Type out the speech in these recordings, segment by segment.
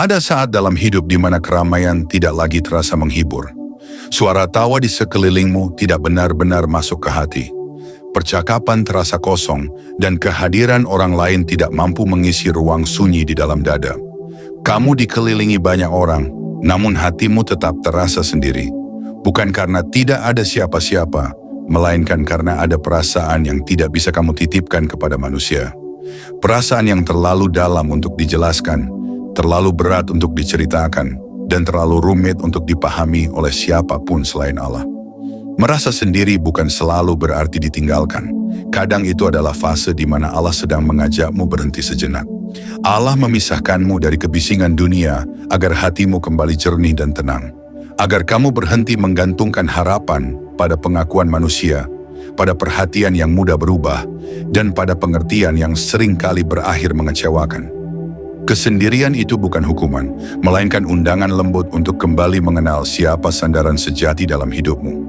Ada saat dalam hidup di mana keramaian tidak lagi terasa menghibur. Suara tawa di sekelilingmu tidak benar-benar masuk ke hati. Percakapan terasa kosong dan kehadiran orang lain tidak mampu mengisi ruang sunyi di dalam dada. Kamu dikelilingi banyak orang, namun hatimu tetap terasa sendiri. Bukan karena tidak ada siapa-siapa, melainkan karena ada perasaan yang tidak bisa kamu titipkan kepada manusia. Perasaan yang terlalu dalam untuk dijelaskan, terlalu berat untuk diceritakan, dan terlalu rumit untuk dipahami oleh siapapun selain Allah. Merasa sendiri bukan selalu berarti ditinggalkan. Kadang itu adalah fase di mana Allah sedang mengajakmu berhenti sejenak. Allah memisahkanmu dari kebisingan dunia agar hatimu kembali jernih dan tenang. Agar kamu berhenti menggantungkan harapan pada pengakuan manusia, pada perhatian yang mudah berubah, dan pada pengertian yang seringkali berakhir mengecewakan. Kesendirian itu bukan hukuman, melainkan undangan lembut untuk kembali mengenal siapa sandaran sejati dalam hidupmu.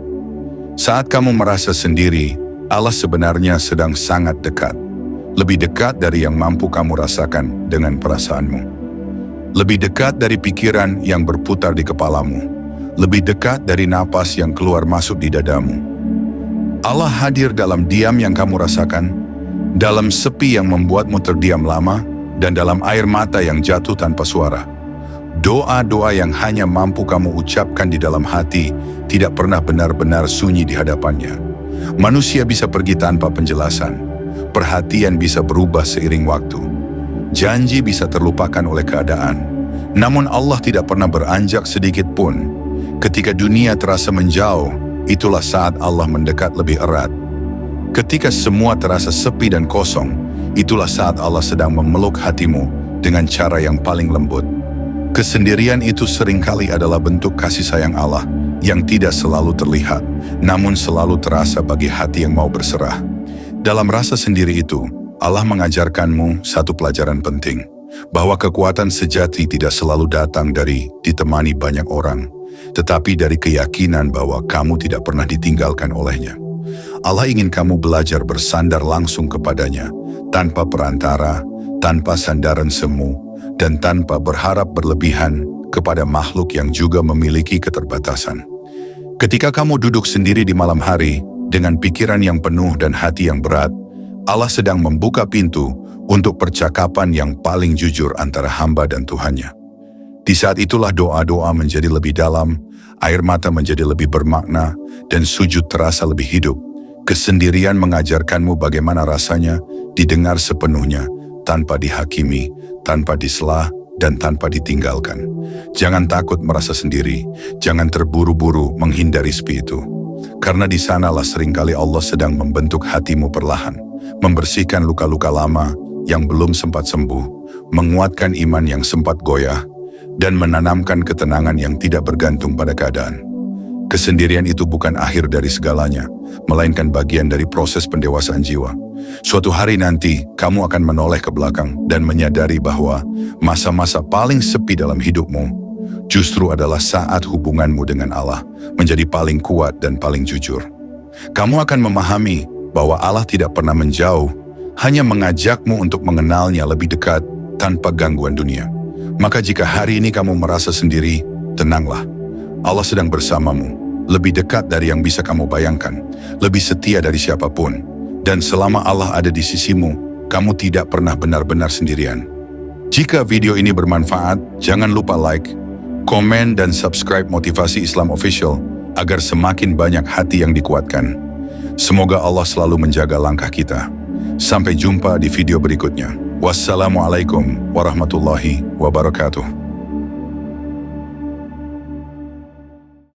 Saat kamu merasa sendiri, Allah sebenarnya sedang sangat dekat. Lebih dekat dari yang mampu kamu rasakan dengan perasaanmu. Lebih dekat dari pikiran yang berputar di kepalamu. Lebih dekat dari napas yang keluar masuk di dadamu. Allah hadir dalam diam yang kamu rasakan, dalam sepi yang membuatmu terdiam lama, dan dalam air mata yang jatuh tanpa suara. Doa-doa yang hanya mampu kamu ucapkan di dalam hati tidak pernah benar-benar sunyi di hadapannya. Manusia bisa pergi tanpa penjelasan. Perhatian bisa berubah seiring waktu. Janji bisa terlupakan oleh keadaan. Namun Allah tidak pernah beranjak sedikit pun. Ketika dunia terasa menjauh, itulah saat Allah mendekat lebih erat. Ketika semua terasa sepi dan kosong, itulah saat Allah sedang memeluk hatimu dengan cara yang paling lembut. Kesendirian itu seringkali adalah bentuk kasih sayang Allah yang tidak selalu terlihat, namun selalu terasa bagi hati yang mau berserah. Dalam rasa sendiri itu, Allah mengajarkanmu satu pelajaran penting, bahwa kekuatan sejati tidak selalu datang dari ditemani banyak orang, tetapi dari keyakinan bahwa kamu tidak pernah ditinggalkan olehnya. Allah ingin kamu belajar bersandar langsung kepadanya, tanpa perantara, tanpa sandaran semu, dan tanpa berharap berlebihan kepada makhluk yang juga memiliki keterbatasan. Ketika kamu duduk sendiri di malam hari, dengan pikiran yang penuh dan hati yang berat, Allah sedang membuka pintu untuk percakapan yang paling jujur antara hamba dan Tuhannya. Di saat itulah doa-doa menjadi lebih dalam, air mata menjadi lebih bermakna, dan sujud terasa lebih hidup. Kesendirian mengajarkanmu bagaimana rasanya didengar sepenuhnya, tanpa dihakimi, tanpa disela, dan tanpa ditinggalkan. Jangan takut merasa sendiri, jangan terburu-buru menghindari sepi itu. Karena di sanalah seringkali Allah sedang membentuk hatimu perlahan, membersihkan luka-luka lama yang belum sempat sembuh, menguatkan iman yang sempat goyah, dan menanamkan ketenangan yang tidak bergantung pada keadaan. Kesendirian itu bukan akhir dari segalanya, melainkan bagian dari proses pendewasaan jiwa. Suatu hari nanti, kamu akan menoleh ke belakang dan menyadari bahwa masa-masa paling sepi dalam hidupmu justru adalah saat hubunganmu dengan Allah menjadi paling kuat dan paling jujur. Kamu akan memahami bahwa Allah tidak pernah menjauh, hanya mengajakmu untuk mengenalnya lebih dekat tanpa gangguan dunia. Maka jika hari ini kamu merasa sendiri, tenanglah. Allah sedang bersamamu, lebih dekat dari yang bisa kamu bayangkan, lebih setia dari siapapun. Dan selama Allah ada di sisimu, kamu tidak pernah benar-benar sendirian. Jika video ini bermanfaat, jangan lupa like, komen, dan subscribe Motivasi Islam Official agar semakin banyak hati yang dikuatkan. Semoga Allah selalu menjaga langkah kita. Sampai jumpa di video berikutnya. Wassalamualaikum warahmatullahi wabarakatuh.